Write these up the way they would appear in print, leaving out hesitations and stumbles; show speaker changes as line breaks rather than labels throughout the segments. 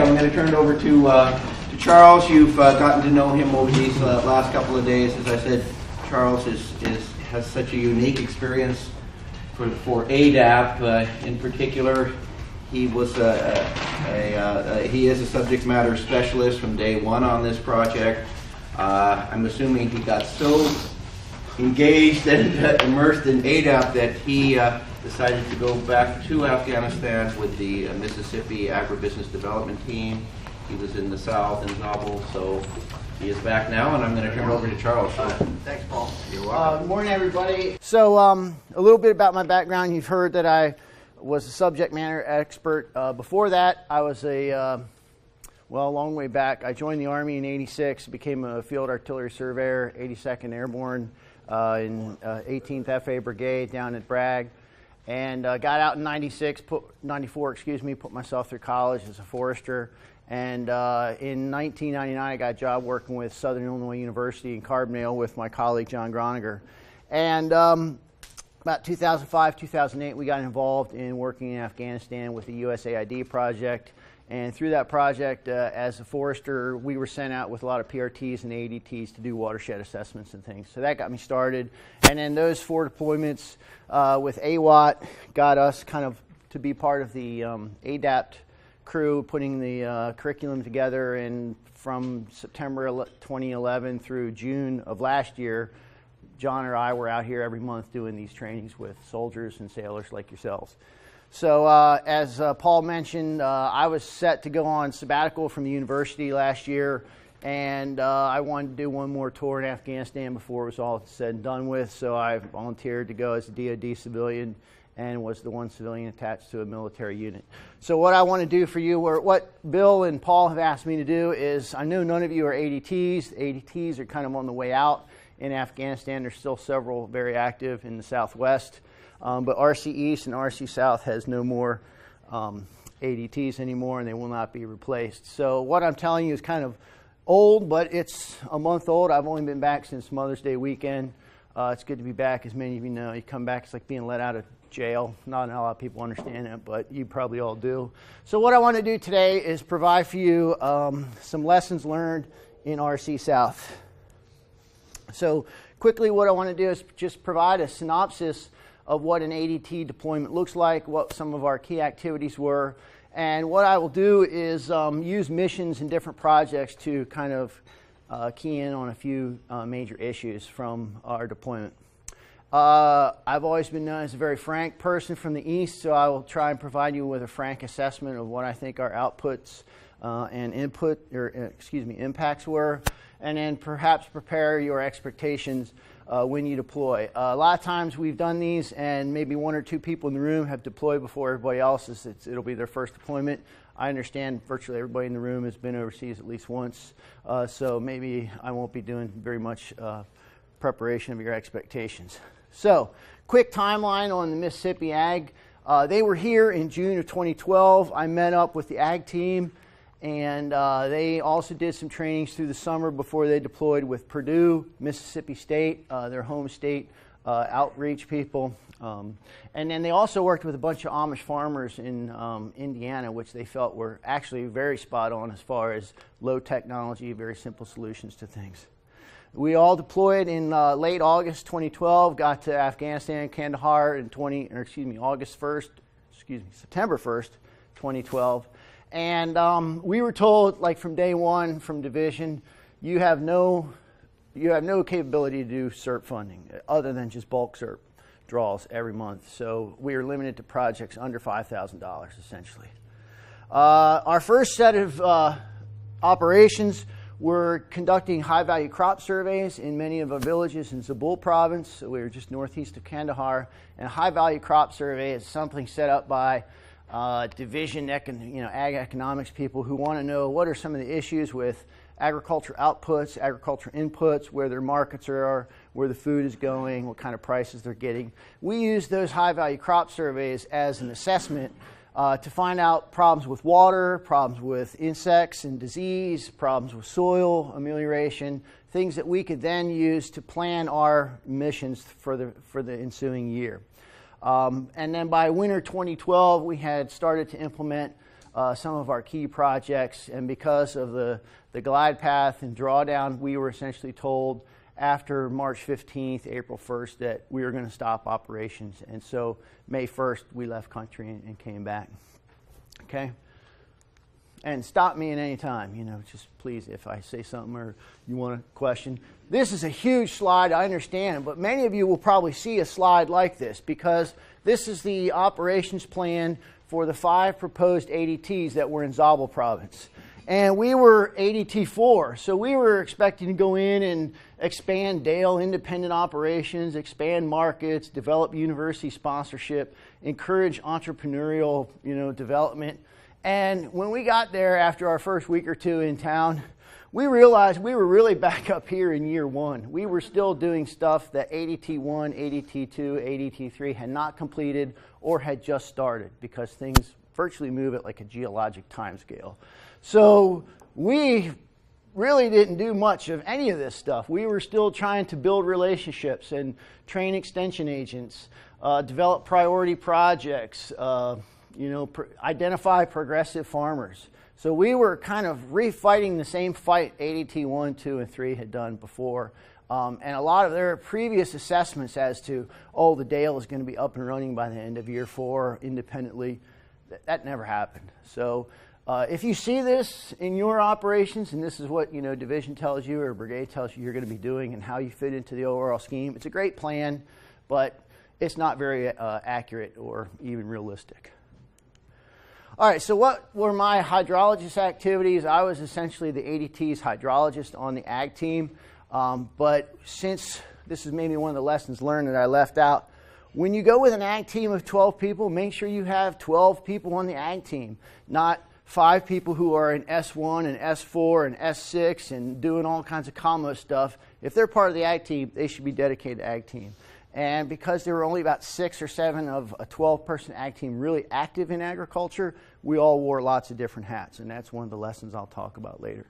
I'm going to turn it over to Charles. You've gotten to know him over these last couple of days. As I said, Charles has such a unique experience for ADAP in particular. He was he is a subject matter specialist from day one on this project. I'm assuming he got so engaged and immersed in ADAP that he decided to go back to Afghanistan with the Mississippi Agribusiness Development Team. He was in the South in Kabul, so he is back now, and I'm going to turn it over to Charles.
Thanks, Paul.
You're welcome.
Good morning, everybody. So a little bit about my background. You've heard that I was a subject matter expert. Before that, I was a long way back. I joined the Army in '86, became a field artillery surveyor, 82nd Airborne in 18th FA Brigade down at Bragg. And got out in 94, put myself through college as a forester. And in 1999, I got a job working with Southern Illinois University in Carbondale with my colleague, John Groninger. And about 2005, 2008, we got involved in working in Afghanistan with the USAID project. And through that project, as a forester, we were sent out with a lot of PRTs and ADTs to do watershed assessments and things. So that got me started. And then those 4 deployments with AWAT got us kind of to be part of the ADAPT crew, putting the curriculum together. And from September 2011 through June of last year, John or I were out here every month doing these trainings with soldiers and sailors like yourselves. So as Paul mentioned, I was set to go on sabbatical from the university last year, and I wanted to do one more tour in Afghanistan before it was all said and done with, so I volunteered to go as a DoD civilian and was the one civilian attached to a military unit. So what I want to do for you, or what Bill and Paul have asked me to do, is I know none of you are ADTs. ADTs are kind of on the way out in Afghanistan. There's still several very active in the Southwest. But RC East and RC South has no more ADTs anymore, and they will not be replaced. So what I'm telling you is kind of old, but it's a month old. I've only been back since Mother's Day weekend. It's good to be back. As many of you know, you come back, it's like being let out of jail. Not a lot of people understand that, but you probably all do. So what I want to do today is provide for you some lessons learned in RC South. So quickly, what I want to do is just provide a synopsis of what an ADT deployment looks like, what some of our key activities were, and what I will do is use missions and different projects to kind of key in on a few major issues from our deployment. I've always been known as a very frank person from the East, so I will try and provide you with a frank assessment of what I think our outputs and impacts were, and then perhaps prepare your expectations when you deploy. A lot of times we've done these and maybe 1 or 2 people in the room have deployed before everybody else. It'll be their first deployment. I understand virtually everybody in the room has been overseas at least once, so maybe I won't be doing very much preparation of your expectations. So, quick timeline on the Mississippi Ag. They were here in June of 2012. I met up with the Ag team, and they also did some trainings through the summer before they deployed with Purdue, Mississippi State, their home state outreach people. And then they also worked with a bunch of Amish farmers in Indiana, which they felt were actually very spot on as far as low technology, very simple solutions to things. We all deployed in late August 2012, got to Afghanistan, Kandahar in September 1st, 2012. And we were told, like from day one, from division, you have no capability to do CERT funding other than just bulk CERT draws every month. So we are limited to projects under $5,000 essentially. Our first set of operations were conducting high-value crop surveys in many of our villages in Zabul province. So we were just northeast of Kandahar. And a high-value crop survey is something set up by division, ag economics people who want to know what are some of the issues with agriculture outputs, agriculture inputs, where their markets are, where the food is going, what kind of prices they're getting. We use those high-value crop surveys as an assessment to find out problems with water, problems with insects and disease, problems with soil amelioration, things that we could then use to plan our missions for the ensuing year. And then by winter 2012, we had started to implement some of our key projects. And because of the glide path and drawdown, we were essentially told after March 15th, April 1st, that we were going to stop operations. And so May 1st, we left country and came back. Okay? And stop me at any time, just please, if I say something or you want a question. This is a huge slide, I understand, but many of you will probably see a slide like this because this is the operations plan for the 5 proposed ADTs that were in Zabul province. And we were ADT 4, so we were expecting to go in and expand Dale independent operations, expand markets, develop university sponsorship, encourage entrepreneurial, development. And when we got there after our first week or two in town, we realized we were really back up here in year 1. We were still doing stuff that ADT 1, ADT 2, ADT 3 had not completed or had just started because things virtually move at like a geologic timescale. So we really didn't do much of any of this stuff. We were still trying to build relationships and train extension agents, develop priority projects, identify progressive farmers. So we were kind of refighting the same fight ADT 1, 2, and 3 had done before. And a lot of their previous assessments as to, the Dale is going to be up and running by the end of year 4 independently, that never happened. So if you see this in your operations, and this is what division tells you or brigade tells you you're going to be doing and how you fit into the overall scheme, it's a great plan, but it's not very accurate or even realistic. All right, so what were my hydrologist activities? I was essentially the ADT's hydrologist on the ag team, but since this is maybe one of the lessons learned that I left out, when you go with an ag team of 12 people, make sure you have 12 people on the ag team, not 5 people who are in S1 and S4 and S6 and doing all kinds of commo stuff. If they're part of the ag team, they should be dedicated to ag team. And because there were only about 6 or 7 of a 12-person ag team really active in agriculture, we all wore lots of different hats, and that's one of the lessons I'll talk about later.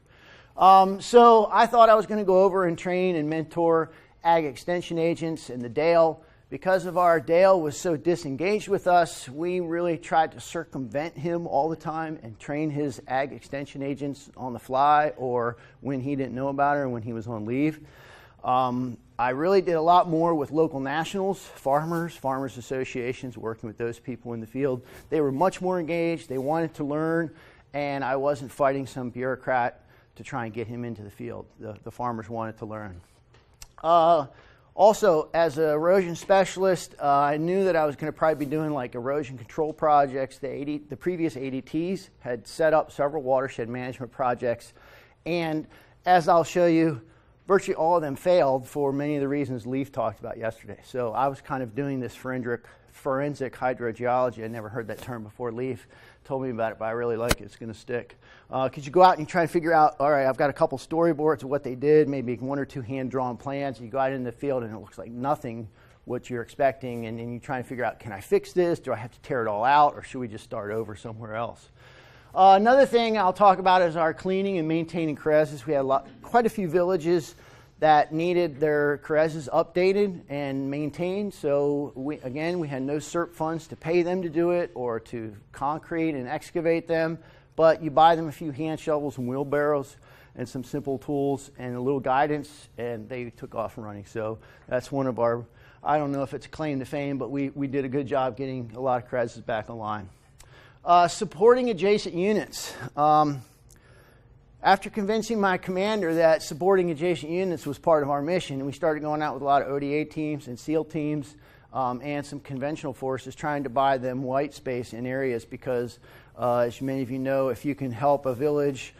So I thought I was going to go over and train and mentor ag extension agents in the Dale. Because of our Dale was so disengaged with us, we really tried to circumvent him all the time and train his ag extension agents on the fly or when he didn't know about it or when he was on leave. I really did a lot more with local nationals, farmers associations, working with those people in the field. They were much more engaged, they wanted to learn, and I wasn't fighting some bureaucrat to try and get him into the field. The farmers wanted to learn. Also, as an erosion specialist, I knew that I was going to probably be doing like erosion control projects. The previous ADTs had set up several watershed management projects, and as I'll show you, virtually all of them failed for many of the reasons Leif talked about yesterday. So I was kind of doing this forensic hydrogeology. I never heard that term before. Leif told me about it, but I really like it. It's going to stick. Because you go out and you try and figure out, all right, I've got a couple storyboards of what they did, maybe 1 or 2 hand-drawn plans. You go out in the field and it looks like nothing what you're expecting, and then you try and figure out, can I fix this? Do I have to tear it all out, or should we just start over somewhere else? Another thing I'll talk about is our cleaning and maintaining crevices. We had quite a few villages that needed their crevices updated and maintained. So we had no SERP funds to pay them to do it or to concrete and excavate them, but you buy them a few hand shovels and wheelbarrows and some simple tools and a little guidance, and they took off and running. So that's one of our, I don't know if it's a claim to fame, but we did a good job getting a lot of crevices back online. Supporting adjacent units. After convincing my commander that supporting adjacent units was part of our mission, we started going out with a lot of ODA teams and SEAL teams and some conventional forces trying to buy them white space in areas because, as many of you know, if you can help a village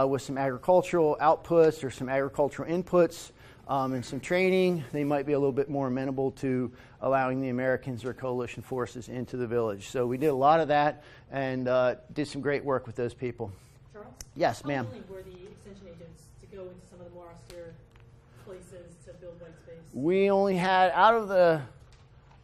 with some agricultural outputs or some agricultural inputs and some training, they might be a little bit more amenable to allowing the Americans or coalition forces into the village. So we did a lot of that and did some great work with those people.
Charles?
Yes, ma'am.
How willing were the extension agents to go into some of the more austere places to build white space?
We only had, out of the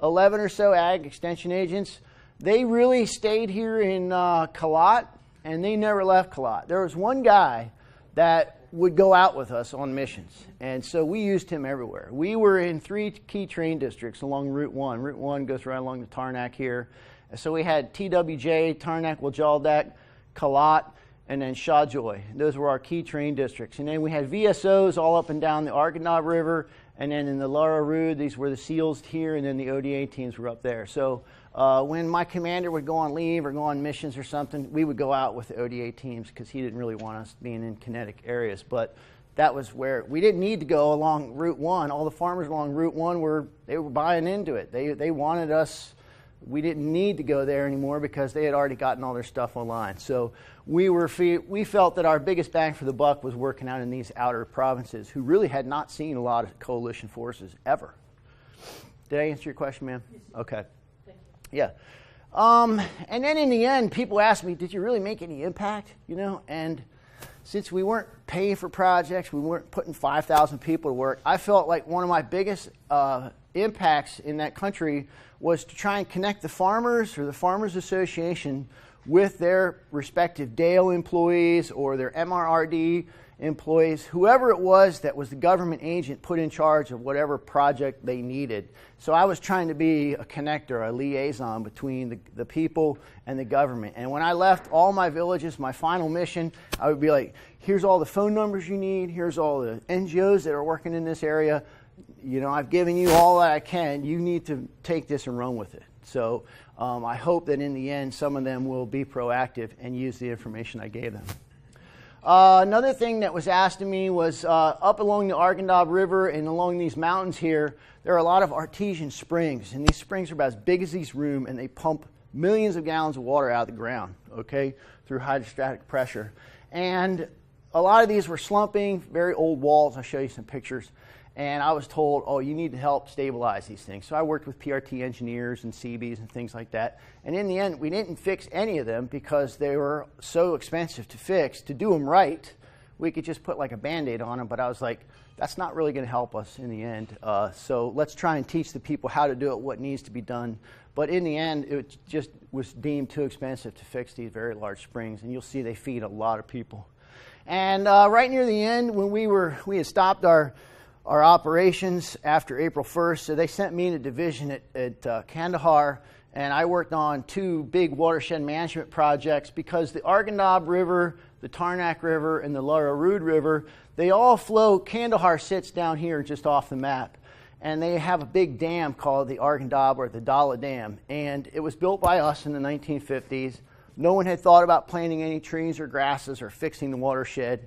11 or so ag extension agents, they really stayed here in Kalat, and they never left Kalat. There was one guy that would go out with us on missions, and so we used him everywhere. We were in 3 key train districts along Route 1. Route 1 goes right along the Tarnack here. So we had TWJ, Tarnack, Wajaldak, Kalat, and then Shahjoy. Those were our key terrain districts. And then we had VSOs all up and down the Arghandab River, and then in the Lara Rud, these were the SEALs here, and then the ODA teams were up there. So when my commander would go on leave or go on missions or something, we would go out with the ODA teams because he didn't really want us being in kinetic areas. But that was where we didn't need to go along Route 1. All the farmers along Route 1 were buying into it. They wanted us. We didn't need to go there anymore because they had already gotten all their stuff online. So we felt that our biggest bang for the buck was working out in these outer provinces who really had not seen a lot of coalition forces ever. Did I answer your question, ma'am?
Yes.
Okay.
Thank you.
Yeah. And then in the end, people asked me, did you really make any impact? You know, and since we weren't paying for projects, we weren't putting 5,000 people to work, I felt like one of my biggest impacts in that country was to try and connect the farmers or the Farmers Association with their respective Dale employees or their MRRD employees, whoever it was that was the government agent put in charge of whatever project they needed. So I was trying to be a connector, a liaison between the people and the government. And when I left all my villages, my final mission, I would be like, here's all the phone numbers you need, here's all the NGOs that are working in this area. You know, I've given you all that I can. You need to take this and run with it. So I hope that in the end, some of them will be proactive and use the information I gave them. Another thing that was asked of me was up along the Arghandab River and along these mountains here, there are a lot of artesian springs. And these springs are about as big as these rooms, and they pump millions of gallons of water out of the ground, okay, through hydrostatic pressure. And a lot of these were slumping, very old walls. I'll show you some pictures. And I was told, oh, you need to help stabilize these things. So I worked with PRT engineers and CBs and things like that. And in the end, we didn't fix any of them because they were so expensive to fix. To do them right, we could just put like a Band-Aid on them. But I was like, that's not really going to help us in the end. So let's try and teach the people how to do it, what needs to be done. But in the end, it just was deemed too expensive to fix these very large springs. And you'll see they feed a lot of people. And right near the end, when we had stopped our operations after April 1st, so they sent me in a division at Kandahar, and I worked on 2 big watershed management projects because the Arghandab River, the Tarnak River, and the Lara Rud River, they all flow. Kandahar sits down here just off the map, and they have a big dam called the Arghandab or the Dala Dam, and it was built by us in the 1950s. No one had thought about planting any trees or grasses or fixing the watershed.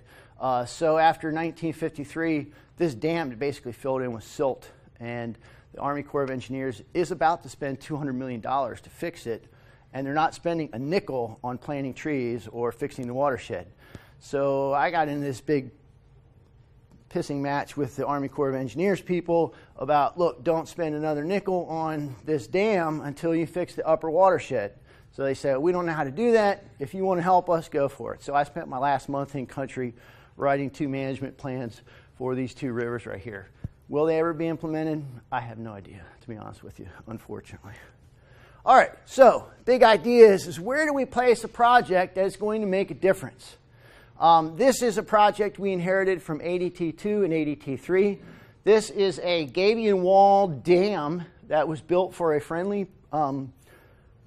So after 1953, this dam basically filled in with silt, and the Army Corps of Engineers is about to spend $200 million to fix it, and they're not spending a nickel on planting trees or fixing the watershed. So I got in this big pissing match with the Army Corps of Engineers people about, look, don't spend another nickel on this dam until you fix the upper watershed. So they said, we don't know how to do that. If you want to help us, go for it. So I spent my last month in country writing 2 management plans for these 2 rivers right here. Will they ever be implemented? I have no idea, to be honest with you, unfortunately. All right, so big idea is where do we place a project that is going to make a difference? This is a project we inherited from ADT2 and ADT3. This is a Gabion Wall dam that was built for a friendly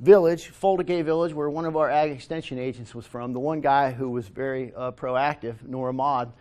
village, Foldagay Village, where one of our ag extension agents was from, the one guy who was very proactive, Nur Ahmad.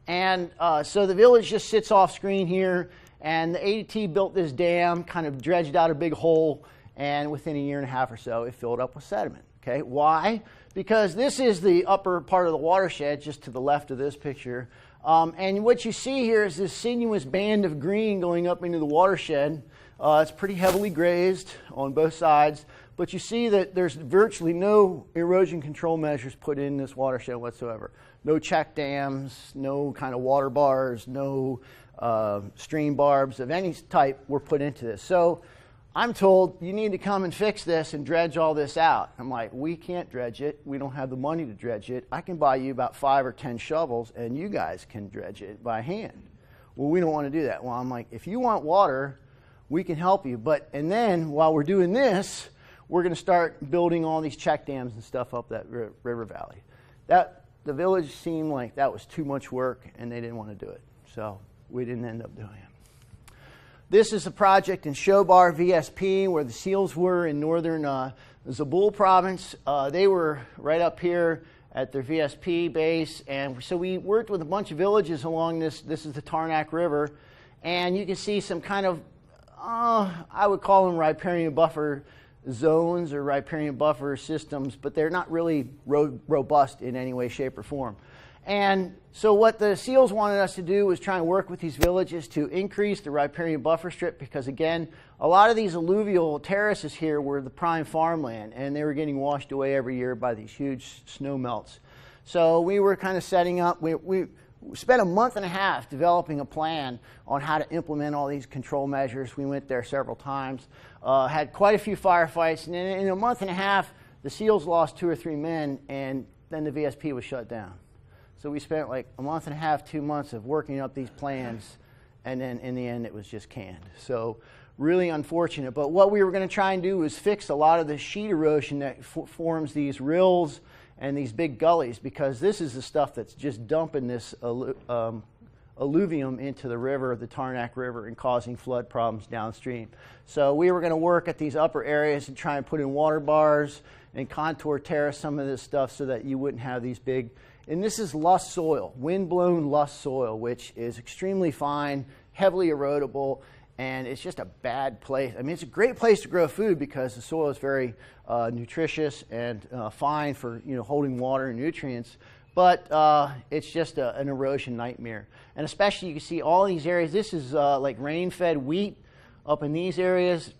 And so the village just sits off screen here, and the ADT built this dam, kind of dredged out a big hole, and within a year and a half or so, it filled up with sediment. Okay, why? Because this is the upper part of the watershed, just to the left of this picture. And what you see here is this sinuous band of green going up into the watershed. It's pretty heavily grazed on both sides, but you see that there's virtually no erosion control measures put in this watershed whatsoever. No check dams, no kind of water bars, no stream barbs of any type were put into this. So I'm told you need to come and fix this and dredge all this out. I'm like, we can't dredge it. We don't have the money to dredge it. I can buy you about 5 or 10 shovels and you guys can dredge it by hand. Well, we don't want to do that. Well, I'm like, if you want water, we can help you. And then while we're doing this, we're going to start building all these check dams and stuff up that river valley. The village seemed like that was too much work and they didn't want to do it. So we didn't end up doing it. This is a project in Shobar, VSP, where the SEALs were in northern Zabul province. They were right up here at their VSP base, and so we worked with a bunch of villages along this. This is the Tarnak River, and you can see some kind of, I would call them riparian buffer zones or riparian buffer systems, but they're not really robust in any way, shape, or form. And so what the SEALs wanted us to do was try and work with these villages to increase the riparian buffer strip, because again, a lot of these alluvial terraces here were the prime farmland, and they were getting washed away every year by these huge snow melts. So we were kind of setting up, we spent a month and a half developing a plan on how to implement all these control measures. We went there several times, had quite a few firefights, and in a month and a half, the SEALs lost 2 or 3 men, and then the VSP was shut down. So we spent like a month and a half, 2 months of working up these plans, and then in the end it was just canned. So really unfortunate. But what we were going to try and do was fix a lot of the sheet erosion that forms these rills and these big gullies, because this is the stuff that's just dumping this alluvium into the river, the Tarnak River, and causing flood problems downstream. So we were going to work at these upper areas and try and put in water bars and contour terrace some of this stuff so that you wouldn't have these big. And this is loess soil, wind-blown loess soil, which is extremely fine, heavily erodible, and it's just a bad place. I mean, it's a great place to grow food because the soil is very nutritious and fine for holding water and nutrients, but it's just an erosion nightmare. And especially you can see all these areas. This is like rain-fed wheat up in these areas.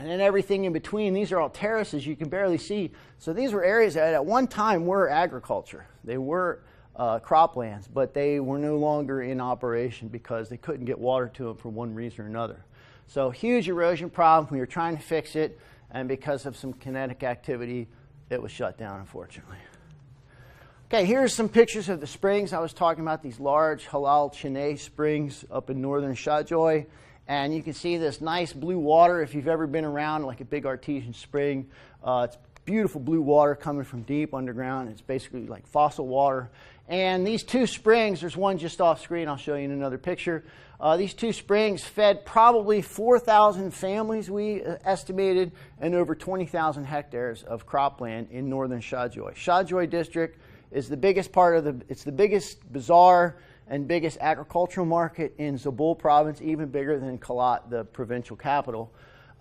And then everything in between, these are all terraces you can barely see. So these were areas that at one time were agriculture. They were croplands, but they were no longer in operation because they couldn't get water to them for one reason or another. So huge erosion problem. We were trying to fix it, and because of some kinetic activity, it was shut down, unfortunately. Okay, here's some pictures of the springs. I was talking about these large Halal Chinay springs up in northern Shajoy. And you can see this nice blue water if you've ever been around like a big artesian spring. It's beautiful blue water coming from deep underground. It's basically like fossil water. And these 2 springs, there's one just off screen, I'll show you in another picture. These 2 springs fed probably 4,000 families, we estimated, and over 20,000 hectares of cropland in northern Shajoy. Shajoy district is the biggest part of it's the biggest bazaar and biggest agricultural market in Zabul province, even bigger than Kalat, the provincial capital.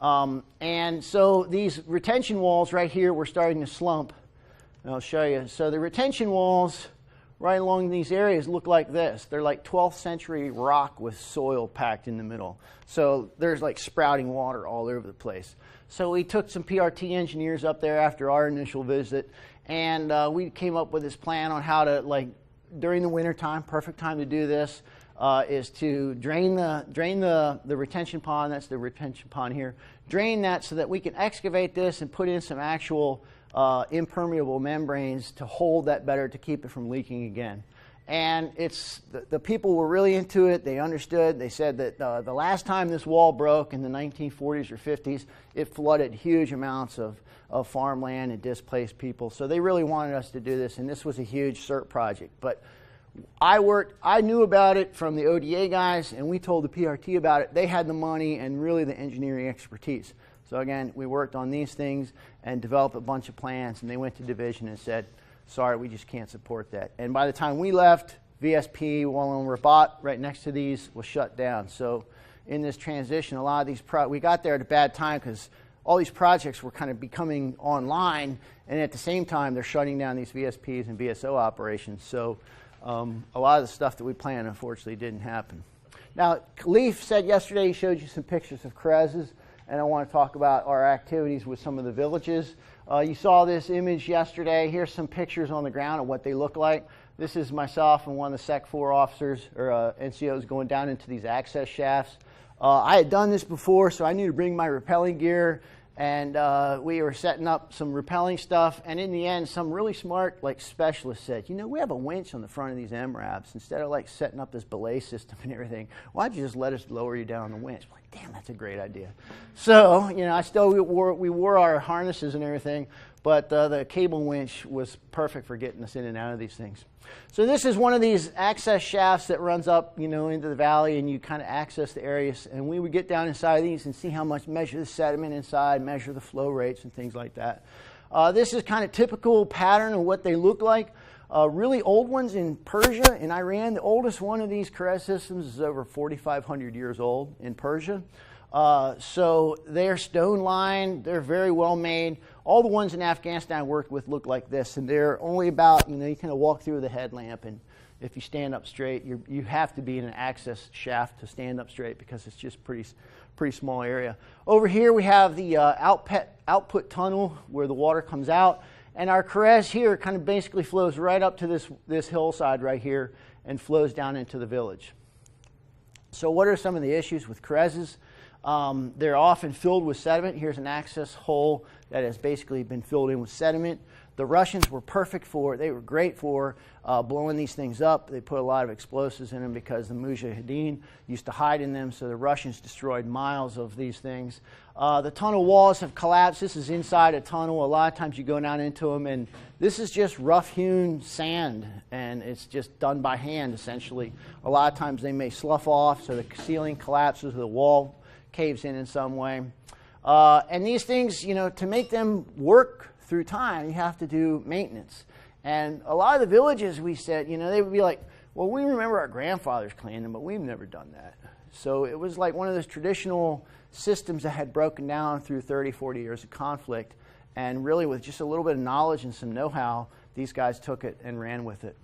And so these retention walls right here were starting to slump. And I'll show you. So the retention walls right along these areas look like this. They're like 12th century rock with soil packed in the middle. So there's like sprouting water all over the place. So we took some PRT engineers up there after our initial visit, and we came up with this plan on how to, like, during the winter time, perfect time to do this, is to drain the retention pond. That's the retention pond here. Drain that so that we can excavate this and put in some actual impermeable membranes to hold that better, to keep it from leaking again. And it's the people were really into it. They understood. They said that the last time this wall broke in the 1940s or 50s, it flooded huge amounts of farmland and displaced people. So they really wanted us to do this, and this was a huge CERT project. But I knew about it from the ODA guys, and we told the PRT about it. They had the money and really the engineering expertise. So again, we worked on these things and developed a bunch of plans, and they went to division and said, sorry, we just can't support that. And by the time we left, VSP, Walloon Rabat, right next to these, was shut down. So in this transition, a lot of these, we got there at a bad time because all these projects were kind of becoming online, and at the same time, they're shutting down these VSPs and VSO operations. So a lot of the stuff that we planned, unfortunately, didn't happen. Now, Khalif said yesterday, he showed you some pictures of Kerezes, and I want to talk about our activities with some of the villages. You saw this image yesterday. Here's some pictures on the ground of what they look like. This is myself and one of the Sec 4 officers, or NCOs, going down into these access shafts. I had done this before, so I knew to bring my rappelling gear, and we were setting up some rappelling stuff, and in the end, some really smart specialist said, we have a winch on the front of these MRAPs. Instead of setting up this belay system and everything, why don't you just let us lower you down the winch? I'm like, damn, that's a great idea. So, you know, we wore our harnesses and everything, but the cable winch was perfect for getting us in and out of these things. So this is one of these access shafts that runs up, you know, into the valley, and you kind of access the areas. And we would get down inside these and see how much, measure the sediment inside, measure the flow rates and things like that. This is kind of typical pattern of what they look like. Really old ones in Persia, in Iran. The oldest one of these Kharez systems is over 4,500 years old in Persia. So they're stone lined, they're very well made. All the ones in Afghanistan I worked with look like this, and they're only about, you know, you kind of walk through the headlamp, and if you stand up straight, you have to be in an access shaft to stand up straight because it's just pretty small area. Over here we have the output tunnel where the water comes out, and our Kharez here kind of basically flows right up to this hillside right here and flows down into the village. So what are some of the issues with Kharezes? They're often filled with sediment. Here's an access hole that has basically been filled in with sediment. The Russians were they were great for blowing these things up. They put a lot of explosives in them because the Mujahideen used to hide in them, so the Russians destroyed miles of these things. The tunnel walls have collapsed. This is inside a tunnel. A lot of times you go down into them, and this is just rough-hewn sand, and it's just done by hand, essentially. A lot of times they may slough off, so the ceiling collapses, the wall caves in some way. And these things, you know, to make them work through time, you have to do maintenance. And a lot of the villages, we said, you know, they would be like, well, we remember our grandfathers cleaning them, but we've never done that. So it was like one of those traditional systems that had broken down through 30, 40 years of conflict. And really with just a little bit of knowledge and some know-how, these guys took it and ran with it.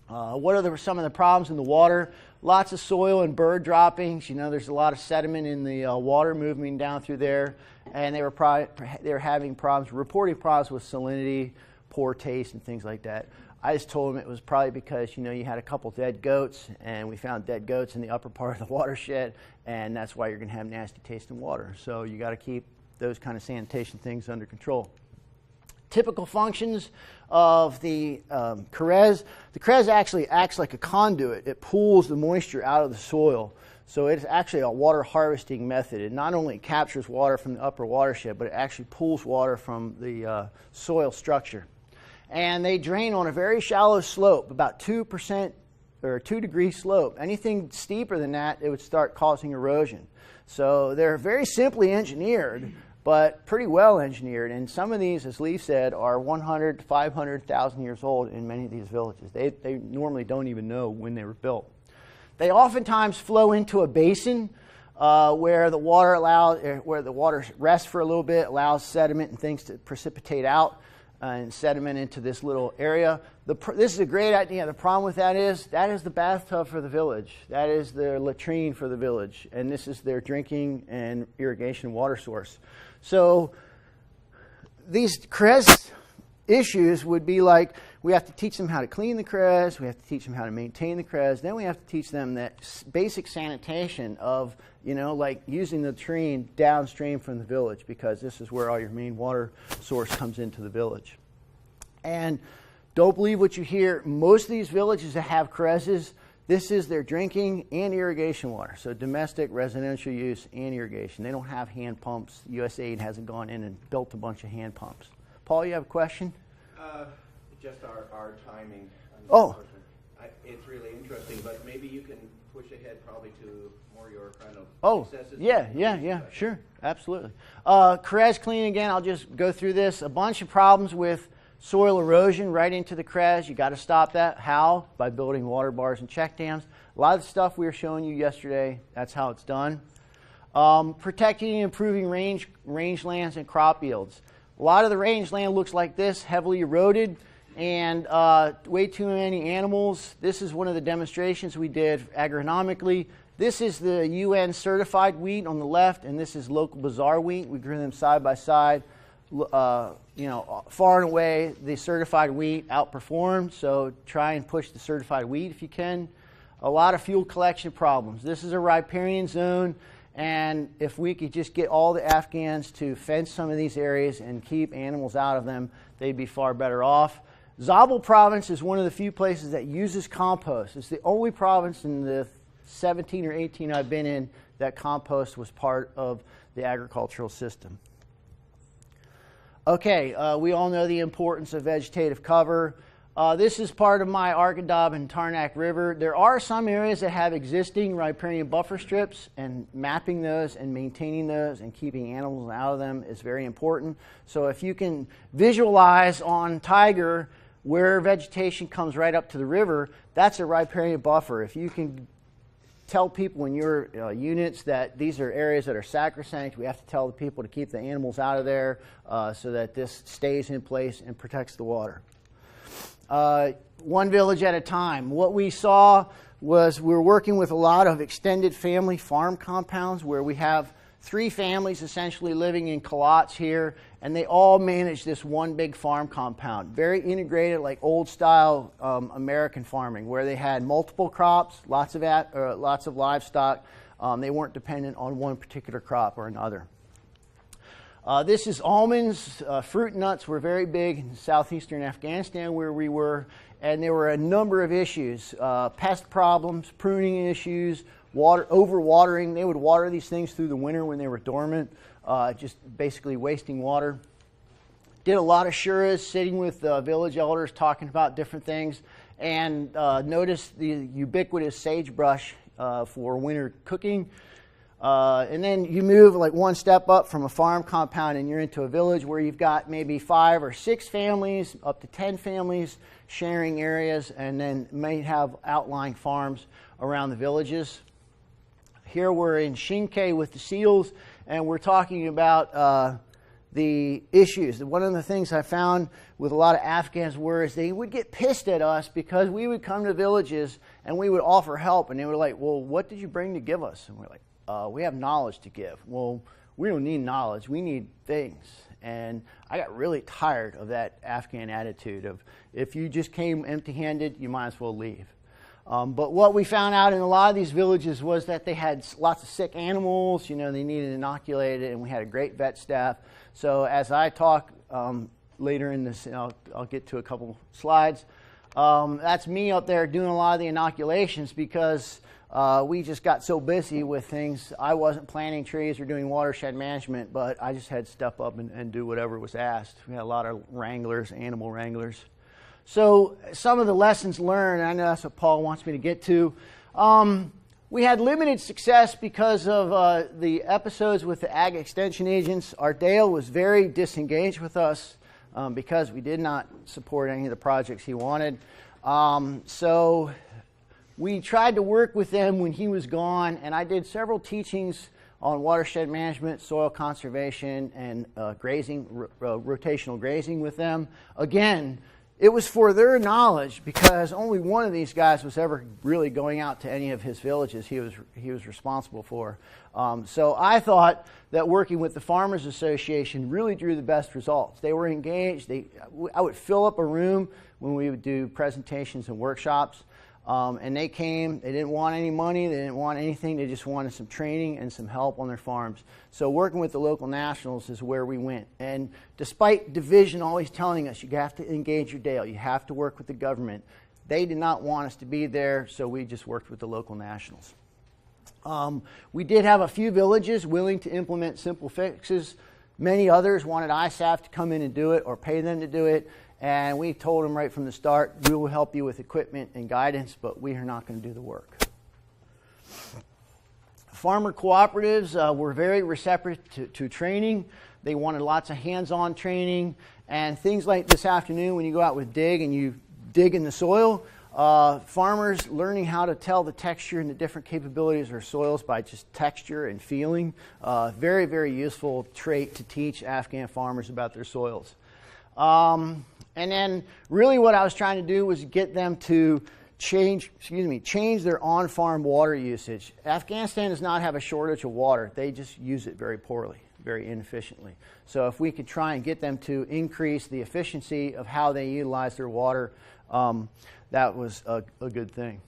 What are some of the problems in the water? Lots of soil and bird droppings. You know, there's a lot of sediment in the water moving down through there, and they were having problems, reporting problems with salinity, poor taste, and things like that. I just told them it was probably because, you know, you had a couple dead goats, and we found dead goats in the upper part of the watershed, and that's why you're going to have nasty tasting water. So you got to keep those kind of sanitation things under control. Typical functions of the Kharez. The Kharez actually acts like a conduit. It pulls the moisture out of the soil. So it's actually a water harvesting method. It not only captures water from the upper watershed, but it actually pulls water from the soil structure. And they drain on a very shallow slope, about 2% or a 2-degree slope. Anything steeper than that, it would start causing erosion. So they're very simply engineered, but pretty well engineered. And some of these, as Lee said, are 100 to 500,000 years old in many of these villages. They normally don't even know when they were built. They oftentimes flow into a basin where the water rests for a little bit, allows sediment and things to precipitate out and sediment into this little area. This is a great idea. The problem with that is the bathtub for the village. That is their latrine for the village. And this is their drinking and irrigation water source. So these Kharez issues would be like, we have to teach them how to clean the Kharez, we have to teach them how to maintain the Kharez, then we have to teach them that basic sanitation of, you know, like using the latrine downstream from the village, because this is where all your main water source comes into the village. And don't believe what you hear. Most of these villages that have Kharezes, this is their drinking and irrigation water. So domestic, residential use, and irrigation. They don't have hand pumps. USAID hasn't gone in and built a bunch of hand pumps. Paul, you have a question?
Just our timing.
Oh.
It's really interesting, but maybe you can push ahead probably to more your kind of successes.
Yeah, sure, absolutely. Kharez cleaning again, I'll just go through this. A bunch of problems with soil erosion right into the Kharez. You got to stop that. How? By building water bars and check dams. A lot of the stuff we were showing you yesterday, that's how it's done. Protecting and improving rangelands and crop yields. A lot of the rangeland looks like this, heavily eroded, and way too many animals. This is one of the demonstrations we did agronomically. This is the UN certified wheat on the left, and this is local bazaar wheat. We grew them side by side. Far and away, the certified wheat outperformed, so try and push the certified wheat if you can. A lot of fuel collection problems. This is a riparian zone, and if we could just get all the Afghans to fence some of these areas and keep animals out of them, they'd be far better off. Zabul province is one of the few places that uses compost. It's the only province in the 17 or 18 I've been in, that compost was part of the agricultural system. Okay, we all know the importance of vegetative cover. This is part of my Arkansas and Tarnack River. There are some areas that have existing riparian buffer strips, and mapping those and maintaining those and keeping animals out of them is very important. So if you can visualize on Tiger where vegetation comes right up to the river, that's a riparian buffer. If you can tell people in your units that these are areas that are sacrosanct, we have to tell the people to keep the animals out of there so that this stays in place and protects the water. One village at a time. What we saw was we're working with a lot of extended family farm compounds where we have 3 families essentially living in culottes here, and they all manage this one big farm compound. Very integrated, like old style American farming, where they had multiple crops, lots of livestock. They weren't dependent on one particular crop or another. This is almonds. Fruit and nuts were very big in southeastern Afghanistan where we were, and there were a number of issues. Pest problems, pruning issues, overwatering. They would water these things through the winter when they were dormant, just basically wasting water. Did a lot of shuras, sitting with village elders, talking about different things, and noticed the ubiquitous sagebrush for winter cooking. And then you move like one step up from a farm compound and you're into a village where you've got maybe 5 or 6 families, up to 10 families sharing areas, and then may have outlying farms around the villages. Here we're in Shinke with the seals, and we're talking about the issues. One of the things I found with a lot of Afghans is they would get pissed at us because we would come to villages and we would offer help, and they were like, well, what did you bring to give us? And we're like, we have knowledge to give. Well, we don't need knowledge. We need things. And I got really tired of that Afghan attitude of if you just came empty-handed, you might as well leave. But what we found out in a lot of these villages was that they had lots of sick animals. You know, they needed inoculated, and we had a great vet staff. So as I talk later in this, I'll get to a couple slides. That's me up there doing a lot of the inoculations because we just got so busy with things. I wasn't planting trees or doing watershed management, but I just had to step up and do whatever was asked. We had a lot of wranglers, animal wranglers. So some of the lessons learned, I know that's what Paul wants me to get to. We had limited success because of the episodes with the ag extension agents. Ardale was very disengaged with us because we did not support any of the projects he wanted. So we tried to work with them when he was gone, and I did several teachings on watershed management, soil conservation, and grazing, rotational grazing with them. Again, it was for their knowledge because only one of these guys was ever really going out to any of his villages he was responsible for. So I thought that working with the Farmers Association really drew the best results. They were engaged. I would fill up a room when we would do presentations and workshops. And they came, they didn't want any money, they didn't want anything, they just wanted some training and some help on their farms. So working with the local nationals is where we went. And despite division always telling us you have to engage your Dale, you have to work with the government, they did not want us to be there, so we just worked with the local nationals. We did have a few villages willing to implement simple fixes. Many others wanted ISAF to come in and do it or pay them to do it. And we told them right from the start, we will help you with equipment and guidance, but we are not going to do the work. Farmer cooperatives were very receptive to training. They wanted lots of hands-on training. And things like this afternoon when you go out with dig and you dig in the soil, farmers learning how to tell the texture and the different capabilities of their soils by just texture and feeling. Very, very useful trait to teach Afghan farmers about their soils. And then really what I was trying to do was get them to change their on-farm water usage. Afghanistan does not have a shortage of water. They just use it very poorly, very inefficiently. So if we could try and get them to increase the efficiency of how they utilize their water, that was a good thing.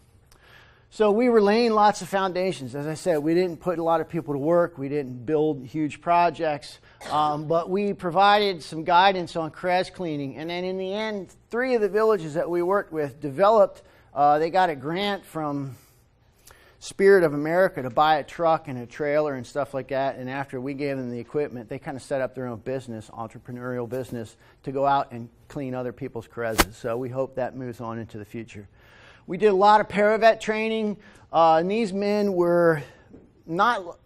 So we were laying lots of foundations. As I said, we didn't put a lot of people to work. We didn't build huge projects. But we provided some guidance on crez cleaning. And then in the end, 3 of the villages that we worked with developed, they got a grant from spirit of America to buy a truck and a trailer and stuff like that. And after we gave them the equipment, they kind of set up their own business, entrepreneurial business, to go out and clean other people's Carezas. So we hope that moves on into the future. We did a lot of paravet training. And these men were not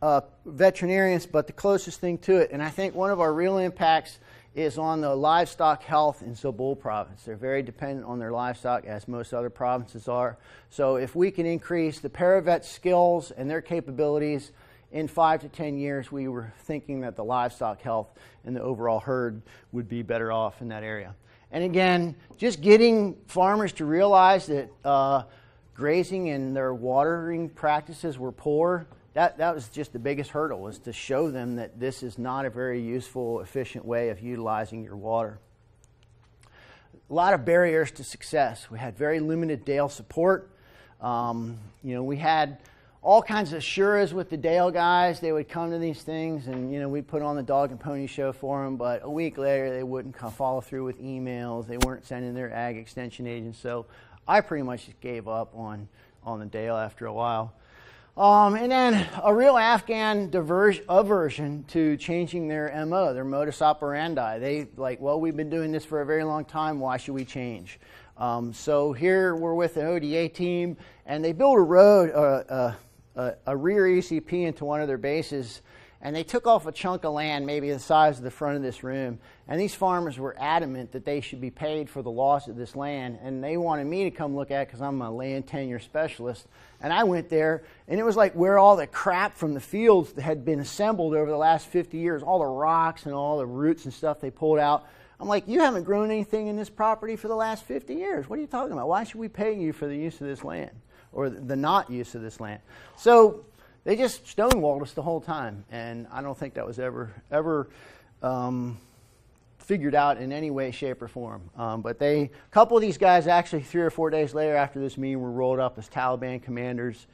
veterinarians, but the closest thing to it. And I think one of our real impacts is on the livestock health in Zabul province. They're very dependent on their livestock, as most other provinces are. So if we can increase the paravet skills and their capabilities in 5 to 10 years, we were thinking that the livestock health and the overall herd would be better off in that area. And again, just getting farmers to realize that grazing and their watering practices were poor, that was just the biggest hurdle, was to show them that this is not a very useful, efficient way of utilizing your water. A lot of barriers to success. We had very limited Dale support. We had all kinds of suras with the Dale guys. They would come to these things and, we'd put on the dog and pony show for them, but a week later they wouldn't follow through with emails. They weren't sending their ag extension agents. So I pretty much just gave up on the Dale after a while. And then a real Afghan aversion to changing their MO, their modus operandi. They we've been doing this for a very long time. Why should we change? So here we're with the ODA team, and they built a road, a rear ECP into one of their bases, and they took off a chunk of land, maybe the size of the front of this room. And these farmers were adamant that they should be paid for the loss of this land, and they wanted me to come look at it because I'm a land tenure specialist. And I went there, and it was like where all the crap from the fields that had been assembled over the last 50 years, all the rocks and all the roots and stuff they pulled out. I'm like, you haven't grown anything in this property for the last 50 years. What are you talking about? Why should we pay you for the use of this land, or the not use of this land? So they just stonewalled us the whole time, and I don't think that was ever figured out in any way, shape, or form. But a couple of these guys actually 3 or 4 days later after this meeting were rolled up as Taliban commanders.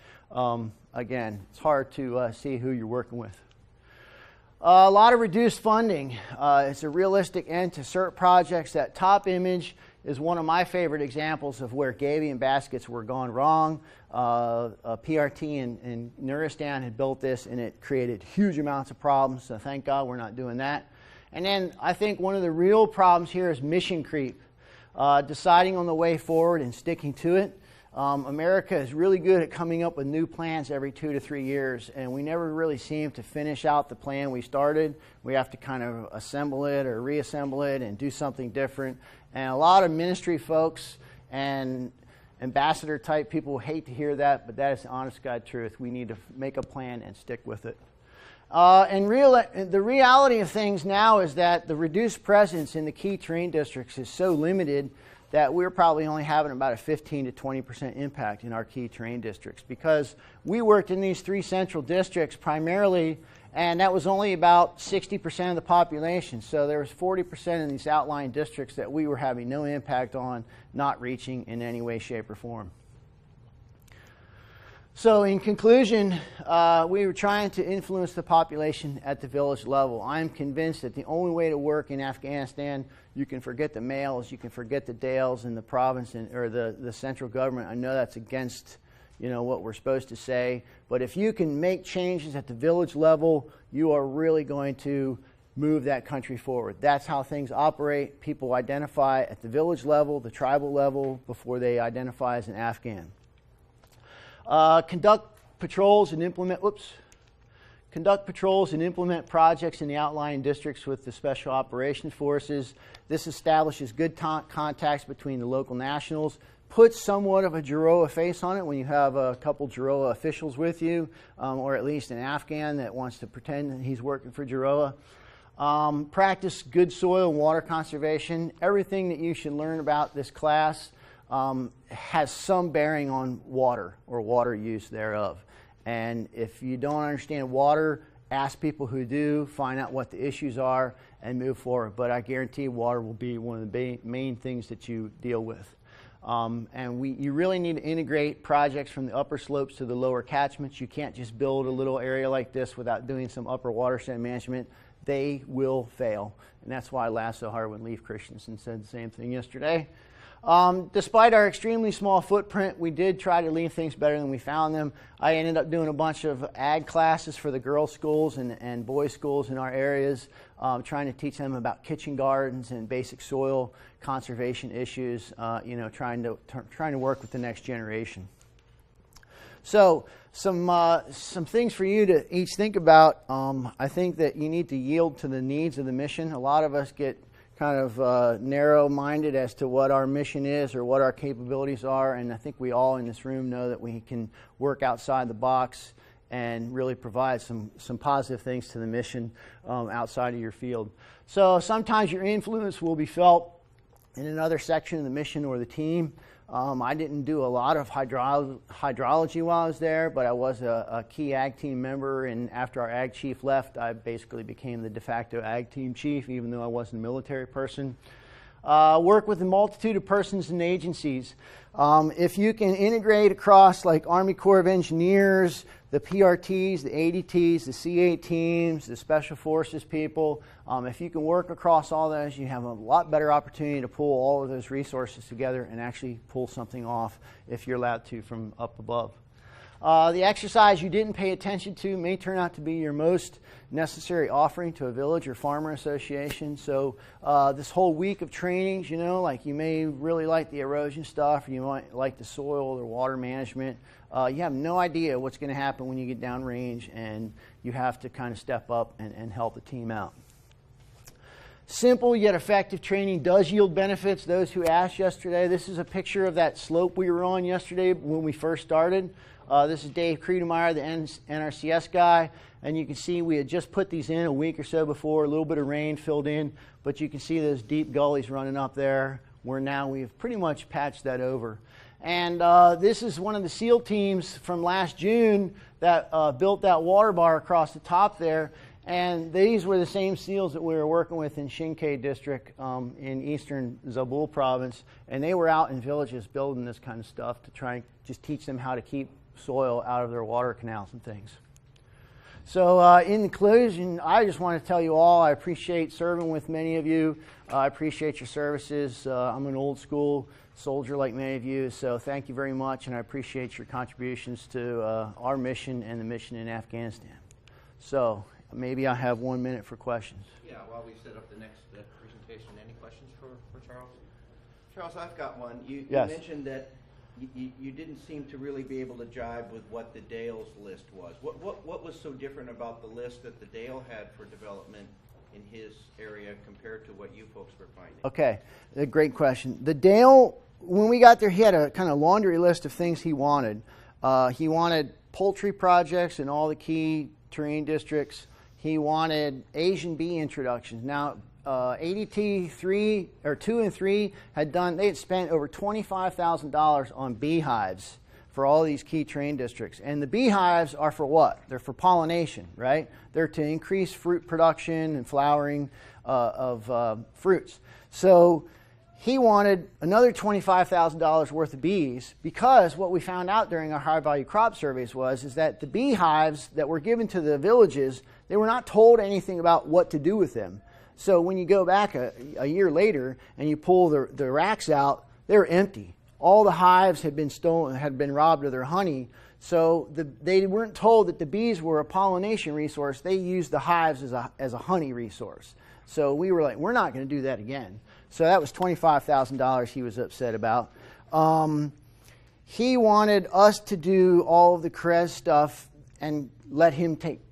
Again, it's hard to see who you're working with. A lot of reduced funding. It's a realistic end to CERT projects. That top image is one of my favorite examples of where Gabion baskets were gone wrong. PRT in Nuristan had built this, and it created huge amounts of problems, so thank God we're not doing that. And then I think one of the real problems here is mission creep, deciding on the way forward and sticking to it. America is really good at coming up with new plans every 2 to 3 years, and we never really seem to finish out the plan we started. We have to kind of assemble it or reassemble it and do something different. And a lot of ministry folks and ambassador type people hate to hear that, but that is the honest God truth. We need to make a plan and stick with it. The reality of things now is that the reduced presence in the key terrain districts is so limited that we're probably only having about a 15 to 20% impact in our key terrain districts, because we worked in these 3 central districts primarily, and that was only about 60% of the population. So there was 40% in these outlying districts that we were having no impact on, not reaching in any way, shape, or form. So in conclusion, we were trying to influence the population at the village level. I'm convinced that the only way to work in Afghanistan, you can forget the males, you can forget the Dales in the province or the central government. I know that's against what we're supposed to say, but if you can make changes at the village level, you are really going to move that country forward. That's how things operate. People identify at the village level, the tribal level, before they identify as an Afghan. Conduct patrols and implement projects in the outlying districts with the Special Operations Forces. This establishes good contacts between the local nationals, puts somewhat of a Jaroa face on it when you have a couple Jaroa officials with you, or at least an Afghan that wants to pretend that he's working for Jaroa. Practice good soil and water conservation. Everything that you should learn about this class has some bearing on water or water use thereof. And if you don't understand water, ask people who do, find out what the issues are, and move forward. But I guarantee water will be one of the main things that you deal with. You really need to integrate projects from the upper slopes to the lower catchments. You can't just build a little area like this without doing some upper watershed management. They will fail. And that's why I laughed so hard when Leif Christensen said the same thing yesterday. Despite our extremely small footprint, we did try to leave things better than we found them. I ended up doing a bunch of ag classes for the girls' schools and boys' schools in our areas, trying to teach them about kitchen gardens and basic soil conservation issues, trying to work with the next generation. So some things for you to each think about. I think that you need to yield to the needs of the mission. A lot of us get kind of narrow-minded as to what our mission is or what our capabilities are, and I think we all in this room know that we can work outside the box and really provide some positive things to the mission outside of your field. So sometimes your influence will be felt in another section of the mission or the team. I didn't do a lot of hydrology while I was there, but I was a key ag team member, and after our ag chief left, I basically became the de facto ag team chief, even though I wasn't a military person. Work with a multitude of persons and agencies. If you can integrate across like Army Corps of Engineers, the PRTs, the ADTs, the C8 teams, the Special Forces people, if you can work across all those, you have a lot better opportunity to pull all of those resources together and actually pull something off if you're allowed to from up above. The exercise you didn't pay attention to may turn out to be your most necessary offering to a village or farmer association. So this whole week of trainings, like you may really like the erosion stuff, or you might like the soil or water management. You have no idea what's going to happen when you get downrange, and you have to kind of step up and help the team out. Simple yet effective training does yield benefits. Those who asked yesterday, this is a picture of that slope we were on yesterday when we first started. This is Dave Kriedemeyer, the NRCS guy, and you can see we had just put these in a week or so before. A little bit of rain filled in, but you can see those deep gullies running up there, where now we've pretty much patched that over. And this is one of the SEAL teams from last June that built that water bar across the top there. And these were the same SEALs that we were working with in Shinkei district in eastern Zabul province. And they were out in villages building this kind of stuff to try and just teach them how to keep soil out of their water canals and things. So in conclusion, I just want to tell you all I appreciate serving with many of you. I appreciate your services. I'm an old school soldier like many of you, so thank you very much, and I appreciate your contributions to our mission and the mission in Afghanistan. So maybe I have 1 minute for questions.
Yeah, while we set up the next presentation, any questions for Charles? Charles, I've got one. You mentioned that you didn't seem to really be able to jive with what the Dale's list was. What was so different about the list that the Dale had for development in his area compared to what you folks were finding?
Okay, a great question. The Dale, when we got there, he had a kind of laundry list of things he wanted. He wanted poultry projects in all the key terrain districts. He wanted Asian bee introductions. Now, ADT 2 and 3 they had spent over $25,000 on beehives for all these key terrain districts. And the beehives are for what? They're for pollination, right? They're to increase fruit production and flowering of fruits. So he wanted another $25,000 worth of bees, because what we found out during our high-value crop surveys is that the beehives that were given to the villages, they were not told anything about what to do with them. So when you go back a year later and you pull the racks out, they're empty. All the hives had been stolen, had been robbed of their honey. So they weren't told that the bees were a pollination resource. They used the hives as a honey resource. So we were like, we're not going to do that again. So that was $25,000 he was upset about. He wanted us to do all of the CREZ stuff and let him take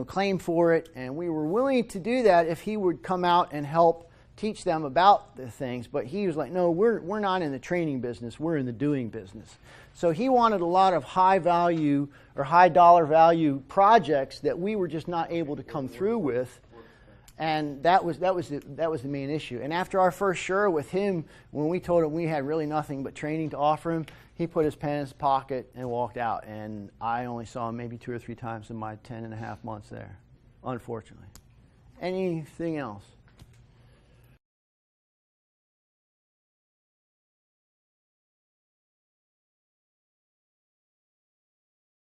claim for it, and we were willing to do that if he would come out and help teach them about the things. But he was like, no, we're not in the training business, we're in the doing business. So he wanted a lot of high value or high dollar value projects that we were just not able to come through with, and that was the main issue. And after our first SURE with him, when we told him we had really nothing but training to offer him, he put his pen in his pocket and walked out. And I only saw him maybe 2 or 3 times in my 10.5 months there, unfortunately. Anything else?